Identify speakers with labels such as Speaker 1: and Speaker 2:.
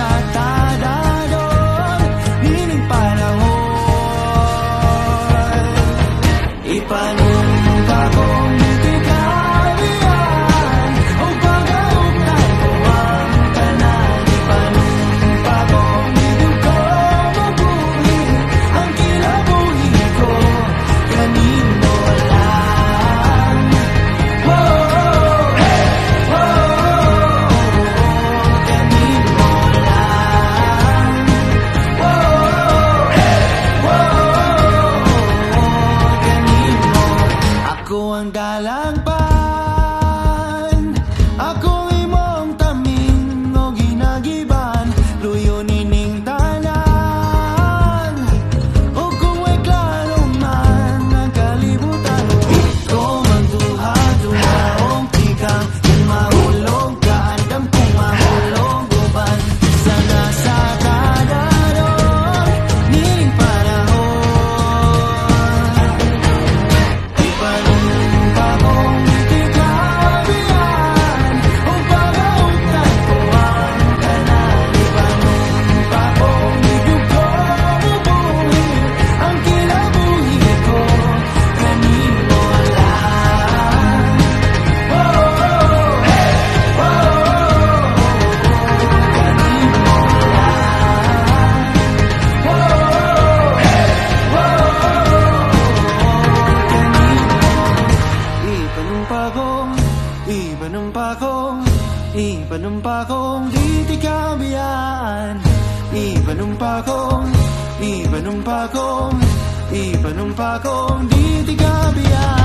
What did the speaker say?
Speaker 1: nasa tadador, nining panahon. Ipanumpa kong tikabihan, o pag-aukay ko ang tanan. Ipanumpa kong bidog ko mabuhi, ang kilabuhi ko kanino lang. Ako ang dalangpan, ako imong taming o ginagiban, luyo nining tanan. O kung may klaro man ang kalibutan, ikaw magduha-duha o tikang kung mahulog ka, andam kung mahulog uban. Sana sa tadador, nining panahon. Ipanumpa kong tikabihan, o pag-aukay ko ang tanan. Ipanumpa kong bidog ko mabuhi, ang kilabuhi ko kanino lang. Ipanumpa kong di tikabihan. Ipanumpa kong di tikabihan.